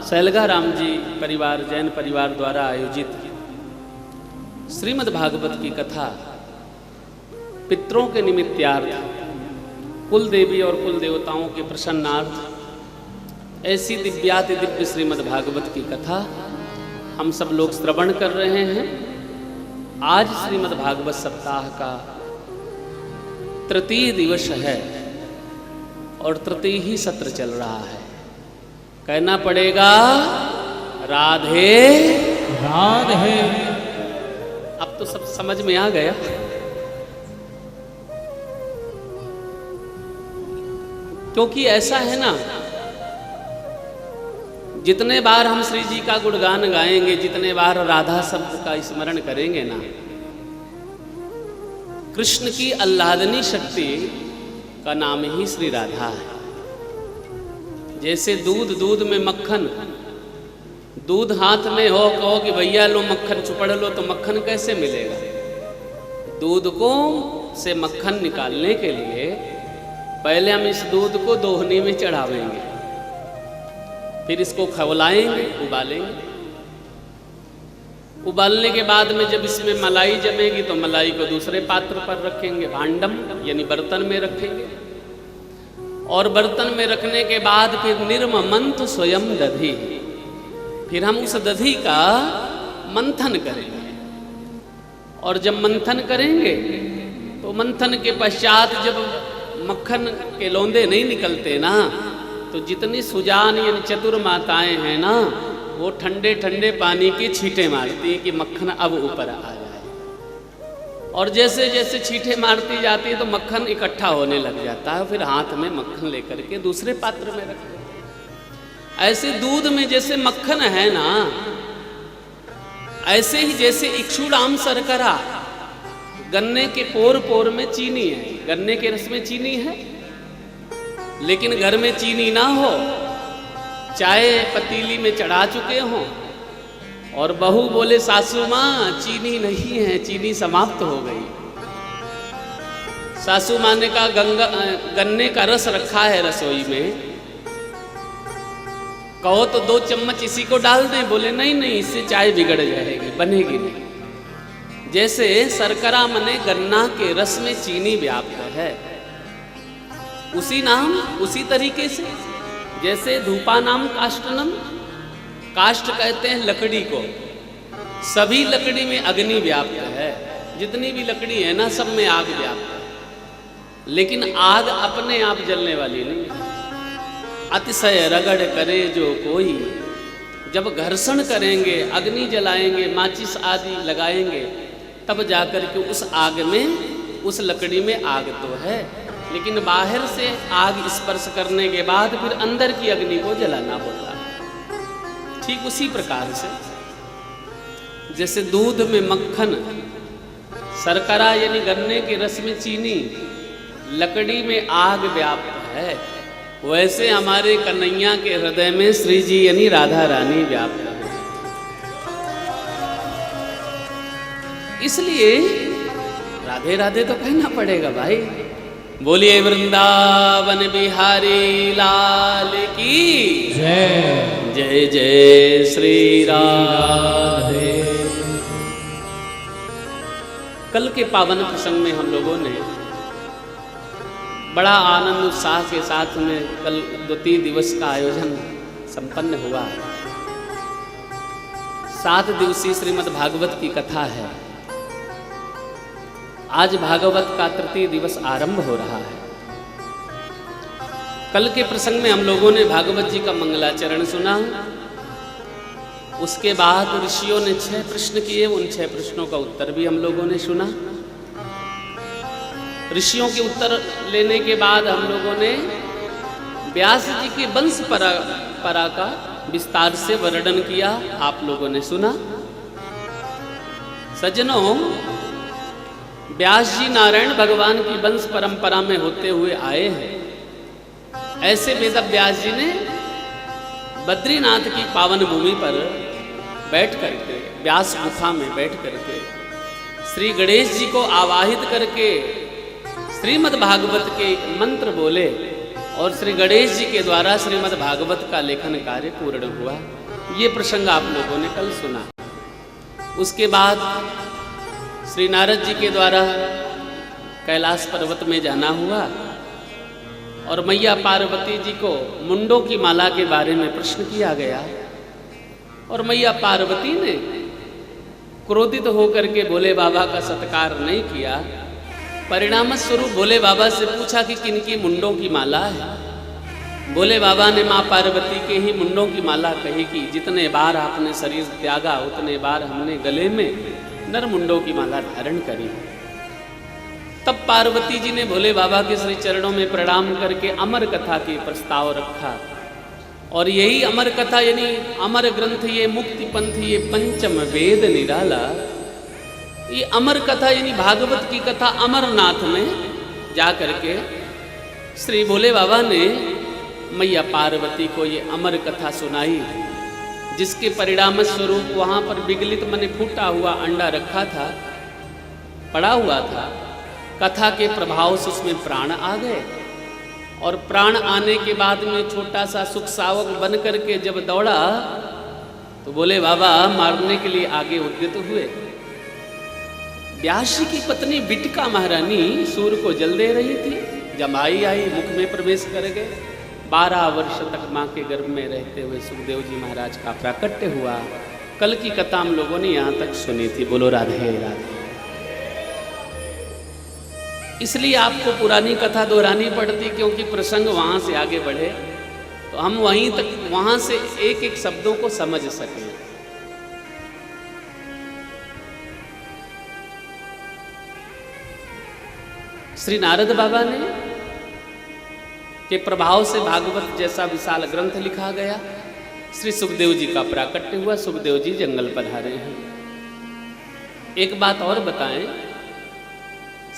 Speaker 4: सैलगा राम जी परिवार जैन परिवार द्वारा आयोजित श्रीमद् भागवत की कथा पितरों के निमित्तार्थ कुल देवी और कुल देवताओं के प्रसन्नार्थ ऐसी दिव्याति दिव्य श्रीमद् भागवत की कथा हम सब लोग श्रवण कर रहे हैं। आज श्रीमद् भागवत सप्ताह का तृतीय दिवस है और तृतीय ही सत्र चल रहा है। कहना पड़ेगा राधे
Speaker 1: राधे।
Speaker 4: अब तो सब समझ में आ गया। क्योंकि ऐसा है ना, जितने बार हम श्री जी का गुणगान गाएंगे, जितने बार राधा शब्द का स्मरण करेंगे ना, कृष्ण की आह्लादनी शक्ति का नाम ही श्री राधा है। जैसे दूध में मक्खन, दूध हाथ में हो, कहो कि भैया लो मक्खन चुपड़ लो, तो मक्खन कैसे मिलेगा? दूध को से मक्खन निकालने के लिए पहले हम इस दूध को दोहनी में चढ़ावेंगे, फिर इसको खवलाएंगे, उबालेंगे। उबालने के बाद में जब इसमें मलाई जमेगी तो मलाई को दूसरे पात्र पर रखेंगे, भांडम यानी बर्तन में रखेंगे। और बर्तन में रखने के बाद फिर निर्ममंत स्वयं दधी, फिर हम उस दधी का मंथन करेंगे। और जब मंथन करेंगे तो मंथन के पश्चात जब मक्खन के लौंदे नहीं निकलते ना, तो जितनी सुजान यानी चतुर माताएं हैं ना, वो ठंडे ठंडे पानी की छींटे मारती हैं कि मक्खन अब ऊपर आ जाए। और जैसे जैसे छींटे मारती जाती है तो मक्खन इकट्ठा होने लग जाता है। फिर हाथ में मक्खन लेकर के दूसरे पात्र में रखते हैं। ऐसे दूध में जैसे मक्खन है ना, ऐसे ही जैसे इक्षुराम शर्करा, गन्ने के पोर पोर में चीनी है, गन्ने के रस में चीनी है, लेकिन घर में चीनी ना हो, चाय पतीली में चढ़ा चुके हों और बहू बोले सासू माँ चीनी नहीं है, चीनी समाप्त हो गई। सासू माँ ने कहा गन्ने का रस रखा है रसोई में, कहो तो 2 चम्मच इसी को डाल दें। बोले नहीं नहीं, इससे चाय बिगड़ जाएगी, बनेगी नहीं। जैसे शर्करा मने गन्ना के रस में चीनी व्याप्त है, उसी तरीके से जैसे धूपा नाम काष्टनम, काष्ट कहते हैं लकड़ी को, सभी लकड़ी में अग्नि व्याप्त है। जितनी भी लकड़ी है ना, सब में आग व्याप्त है, लेकिन आग अपने आप जलने वाली नहीं है। अतिशय रगड़ करे जो कोई, जब घर्षण करेंगे, अग्नि जलाएंगे, माचिस आदि लगाएंगे, तब जाकर के उस आग में, उस लकड़ी में आग तो है, लेकिन बाहर से आग स्पर्श करने के बाद फिर अंदर की अग्नि को जलाना होता है। ठीक उसी प्रकार से जैसे दूध में मक्खन, शर्करा यानी गन्ने के रस में चीनी, लकड़ी में आग व्याप्त है, वैसे हमारे कन्हैया के हृदय में श्री जी यानी राधा रानी व्याप्त है। इसलिए राधे राधे तो कहना पड़ेगा भाई। बोलिए वृंदावन बिहारी लाल की
Speaker 1: जय।
Speaker 4: जय जय श्री राधे। कल के पावन प्रसंग में हम लोगों ने बड़ा आनंद उत्साह के साथ में कल द्वितीय दिवस का आयोजन संपन्न हुआ। 7 दिवसीय श्रीमद् भागवत की कथा है। आज भागवत का तृतीय दिवस आरंभ हो रहा है। कल के प्रसंग में हम लोगों ने भागवत जी का मंगलाचरण सुना। उसके बाद ऋषियों ने 6 प्रश्न किए, उन 6 प्रश्नों का उत्तर भी हम लोगों ने सुना। ऋषियों के उत्तर लेने के बाद हम लोगों ने व्यास जी के वंश परंपरा का विस्तार से वर्णन किया, आप लोगों ने सुना। सज्जनों, व्यास जी नारायण भगवान की वंश परंपरा में होते हुए आए हैं। ऐसे वेद व्यास जी ने बद्रीनाथ की पावन भूमि पर बैठ करके, व्यास गुफा में बैठ करके श्री गणेश जी को आवाहित करके श्रीमद् भागवत के मंत्र बोले और श्री गणेश जी के द्वारा श्रीमद् भागवत का लेखन कार्य पूर्ण हुआ। ये प्रसंग आप लोगों ने कल सुना। उसके बाद श्री नारद जी के द्वारा कैलाश पर्वत में जाना हुआ और मैया पार्वती जी को मुंडों की माला के बारे में प्रश्न किया गया और मैया पार्वती ने क्रोधित होकर के भोले बाबा का सत्कार नहीं किया। परिणाम स्वरूप भोले बाबा से पूछा कि किनकी मुंडों की माला है। भोले बाबा ने माँ पार्वती के ही मुंडों की माला कही कि जितने बार आपने शरीर त्यागा उतने बार हमने गले में नर मुंडों की माला धारण करी। तब पार्वती जी ने भोले बाबा के श्री चरणों में प्रणाम करके अमर कथा के प्रस्ताव रखा और यही अमर कथा यानी अमर ग्रंथ, ये मुक्ति पंथ, ये पंचम वेद निराला, ये अमर कथा यानी भागवत की कथा अमरनाथ में जा करके श्री भोले बाबा ने मैया पार्वती को ये अमर कथा सुनाई, जिसके परिणाम स्वरूप वहाँ पर विगलित मन फूटा हुआ अंडा रखा था, पड़ा हुआ था। कथा के प्रभाव से उसमें प्राण आ गए और प्राण आने के बाद में छोटा सा सुख सावक बन करके जब दौड़ा तो बोले बाबा मारने के लिए आगे उद्यत हुए। व्यास जी की पत्नी बिटिका महारानी सूर्य को जल दे रही थी। जमाई आई, मुख में प्रवेश कर गए। 12 वर्ष तक माँ के गर्भ में रहते हुए सुखदेव जी महाराज का प्राकट्य हुआ। कल की कथा हम लोगों ने यहाँ तक सुनी थी। बोलो राधे राधे। इसलिए आपको पुरानी कथा दोहरानी पड़ती क्योंकि प्रसंग वहाँ से आगे बढ़े तो हम वहीं तक, वहाँ से एक एक शब्दों को समझ सकें। श्री नारद बाबा ने के प्रभाव से भागवत जैसा विशाल ग्रंथ लिखा गया। श्री सुखदेव जी का प्राकट्य हुआ। सुखदेव जी जंगल पधारे हैं। एक बात और बताएं,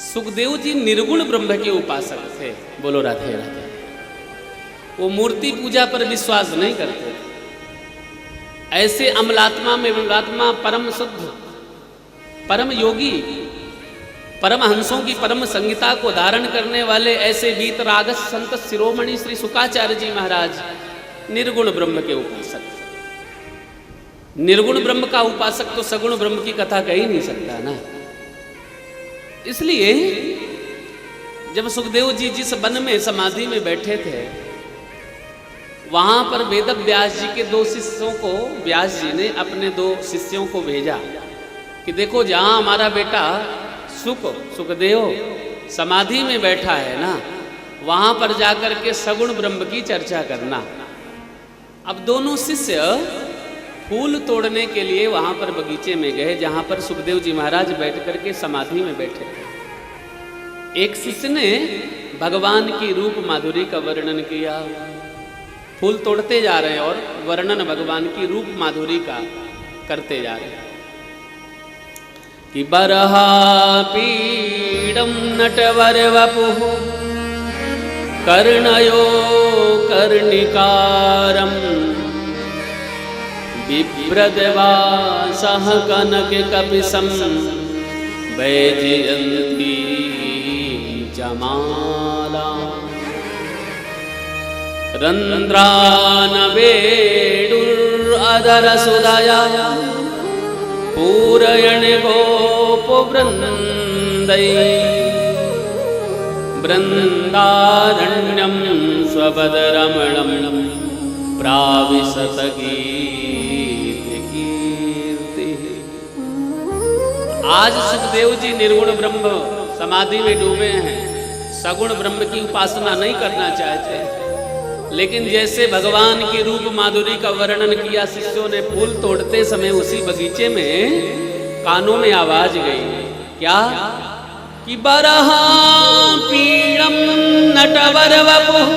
Speaker 4: सुखदेव जी निर्गुण ब्रह्म के उपासक थे। बोलो राधे राधे। वो मूर्ति पूजा पर विश्वास नहीं करते थे। ऐसे अमलात्मा में अमलात्मा, परम शुद्ध, परम योगी, परम हंसों की परम संगीता को धारण करने वाले ऐसे वीतरागस संत शिरोमणि श्री शुकाचार्य जी महाराज निर्गुण ब्रह्म के उपासक। निर्गुण ब्रह्म का उपासक तो सगुण ब्रह्म की कथा कह ही नहीं सकता ना। इसलिए जब सुखदेव जी जिस वन में समाधि में बैठे थे वहां पर वेद व्यास जी के 2 शिष्यों को व्यास जी ने अपने 2 शिष्यों को भेजा कि देखो जहां हमारा बेटा सुखदेव समाधि में बैठा है ना, वहां पर जाकर के सगुण ब्रह्म की चर्चा करना। अब दोनों शिष्य फूल तोड़ने के लिए वहां पर बगीचे में गए जहां पर सुखदेव जी महाराज बैठ करके समाधि में बैठे थे। एक शिष्य ने भगवान की रूप माधुरी का वर्णन किया। फूल तोड़ते जा रहे हैं और वर्णन भगवान की रूप माधुरी का करते जा रहे हैं कि बरहा पीडम नटवर वपुः कर्णयो कर्णिकारम बिभ्रदवासः कनक कपिशं वैजयन्ती जमाला रन्ध्रानवेडुरधरसुदया पूरयण गोपवृन्दै वृन्दारण्यं स्वपदरमणं प्राविशत गीतकीर्ति। आज सुखदेव जी निर्गुण ब्रह्म समाधि में डूबे हैं, सगुण ब्रह्म की उपासना नहीं करना चाहते, लेकिन जैसे भगवान की रूप माधुरी का वर्णन किया शिष्यों ने फूल तोड़ते समय उसी बगीचे में कानों में आवाज गई क्या कि बरहा पीड़म नटवर वपुः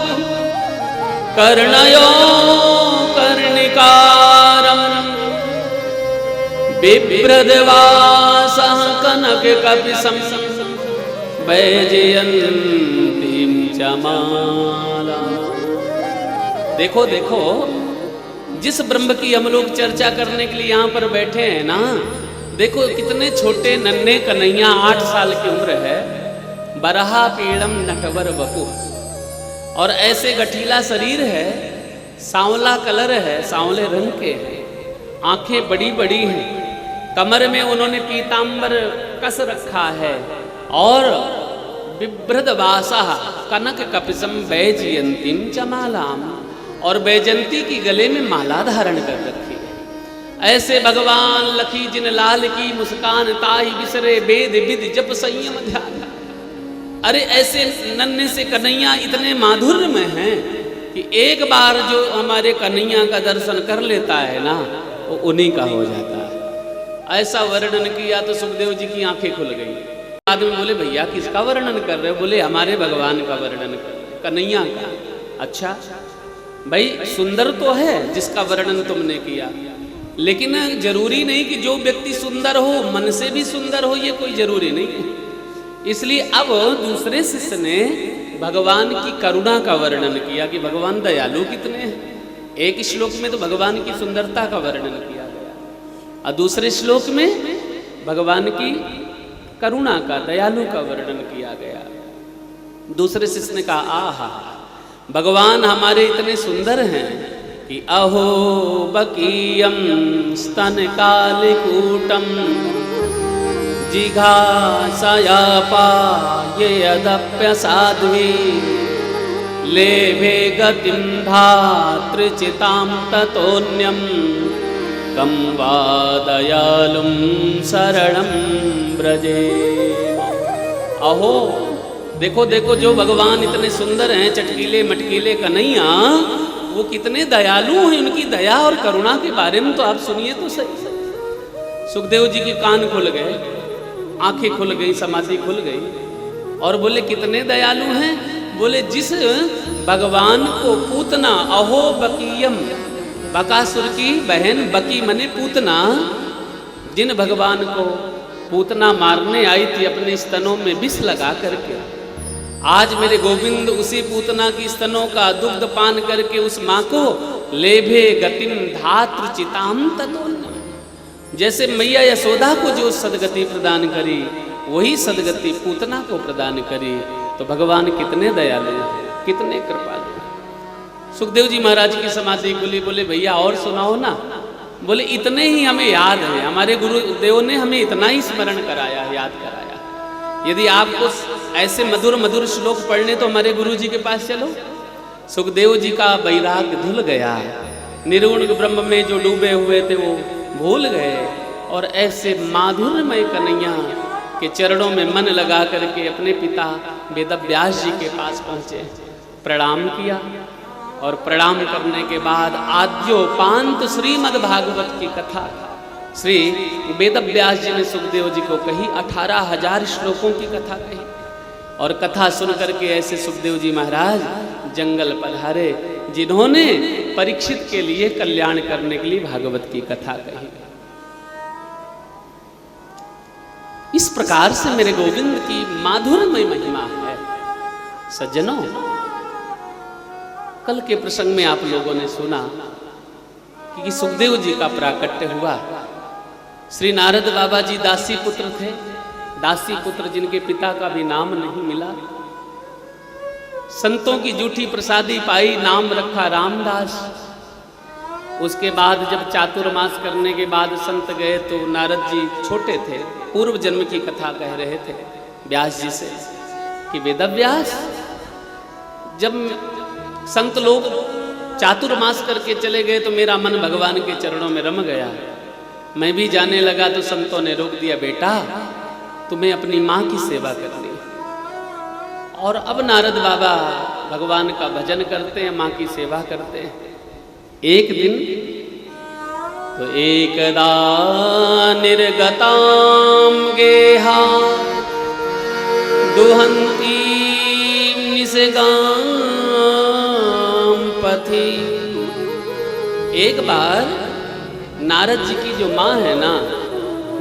Speaker 4: कर्णयो कर्णिकारम बिभ्रदवासः कनक कपिशं वैजयन्तीं जमाला। देखो देखो, जिस ब्रह्म की हम लोग चर्चा करने के लिए यहाँ पर बैठे हैं ना, देखो कितने छोटे नन्हे कन्हैया, 8 साल की उम्र है, बरहा पीड़म नटवर बपू, और ऐसे गठीला शरीर है, सांवला कलर है, सांवले रंग के हैं, आंखें बड़ी बड़ी हैं, कमर में उन्होंने पीतांबर कस रखा है, और बिभ्रद वासा कनक कपिसम बैजयंतीम चमालाम, और बैजंती की गले में माला धारण कर रखी है। ऐसे भगवान लखी जिन लाल की मुस्कान, ताई बिसरे वेद विद जप संयम ध्यान। अरे ऐसे नन्हे से कन्हैया इतने माधुर्य में हैं कि एक बार जो हमारे कन्हैया का दर्शन कर लेता है ना, वो उन्हीं का हो जाता है। ऐसा वर्णन किया तो सुखदेव जी की आंखें खुल गई। बाद में बोले, भैया किसका वर्णन कर रहे हो? बोले, हमारे भगवान का वर्णन कर रहे हो, कन्हैया का। अच्छा भाई, सुंदर तो है जिसका वर्णन तुमने किया, लेकिन जरूरी नहीं कि जो व्यक्ति सुंदर हो मन से भी सुंदर हो, ये कोई जरूरी नहीं है। इसलिए अब दूसरे शिष्य ने भगवान की करुणा का वर्णन किया कि भगवान दयालु कितने हैं। एक श्लोक में तो भगवान की सुंदरता का वर्णन किया गया, और दूसरे श्लोक में भगवान की करुणा का, दयालु का वर्णन किया गया। दूसरे शिष्य ने कहा, आहा, भगवान हमारे इतने सुंदर हैं कि अहो बकीयम स्तन कालिकूटम जिघासयापा ये अदप्य साध्वी लेभे गतिम धातृचिताम ततोन्यम कम वा दयालुम शरणं ब्रजे। अहो देखो देखो, जो भगवान इतने सुंदर हैं, चटकीले मटकीले कन्हैया, वो कितने दयालु हैं। उनकी दया और करुणा के बारे में तो आप सुनिए तो सही। सुखदेव जी के कान खुल गए, आंखें खुल गई, समाधि खुल गई, और बोले कितने दयालु हैं। बोले, जिस भगवान को पूतना, अहो बकीयम, बकासुर की बहन बकी मने पूतना, जिन भगवान को पूतना मारने आई थी अपने स्तनों में विष लगा करके, आज मेरे गोविंद उसी पूतना की स्तनों का दुग्ध पान करके उस माँ को लेभे गतिम धात्र चिताम ततोन्यम, जैसे मैया यशोदा को जो सदगति प्रदान करी, वही सदगति पूतना को प्रदान करी। तो भगवान कितने दयालु, कितने कृपालु। सुखदेव जी महाराज की समाधि खुली। बोले, भैया और सुनाओ ना। बोले, इतने ही हमें याद है, हमारे गुरुदेव ने हमें इतना ही स्मरण कराया, याद कराया। यदि आपको ऐसे मधुर मधुर श्लोक पढ़ने तो हमारे गुरु जी के पास चलो। सुखदेव जी का वैराग धुल गया, निर्गुण ब्रह्म में जो डूबे हुए थे वो भूल गए, और ऐसे माधुर्यमय कन्हैया के चरणों में मन लगा करके अपने पिता वेदव्यास जी के पास पहुँचे, प्रणाम किया, और प्रणाम करने के बाद आद्योपांत श्रीमद् भागवत की कथा श्री वेदव्यास जी ने सुखदेव जी को कही। 18,000 श्लोकों की कथा कही, और कथा सुन करके ऐसे सुखदेव जी महाराज जंगल पधारे, जिन्होंने परीक्षित के लिए कल्याण करने के लिए भागवत की कथा कही। इस प्रकार से मेरे गोविंद की माधुर्यमय महिमा है। सज्जनों, कल के प्रसंग में आप लोगों ने सुना कि सुखदेव जी का प्राकट्य हुआ। श्री नारद बाबा जी दासी पुत्र थे, दासी पुत्र जिनके पिता का भी नाम नहीं मिला। संतों की जूठी प्रसादी पाई, नाम रखा रामदास। उसके बाद जब चातुर्मास करने के बाद संत गए तो नारद जी छोटे थे, पूर्व जन्म की कथा कह रहे थे व्यास जी से कि वेदव्यास, जब संत लोग चातुर्मास करके चले गए तो मेरा मन भगवान के चरणों में रम गया। मैं भी जाने लगा तो संतों ने रोक दिया, बेटा तुम्हें अपनी माँ की सेवा करनी। और अब नारद बाबा भगवान का भजन करते हैं, माँ की सेवा करते हैं। एक दिन तो एकदा निर्गताम गेहा दुहंती निसगाम पथि। एक बार नारद जी की जो माँ है ना,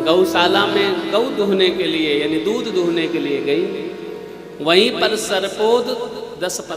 Speaker 4: गौशाला में गौ दुहने के लिए यानी दूध दुहने के लिए गई। वहीं पर सरपोद 10 पस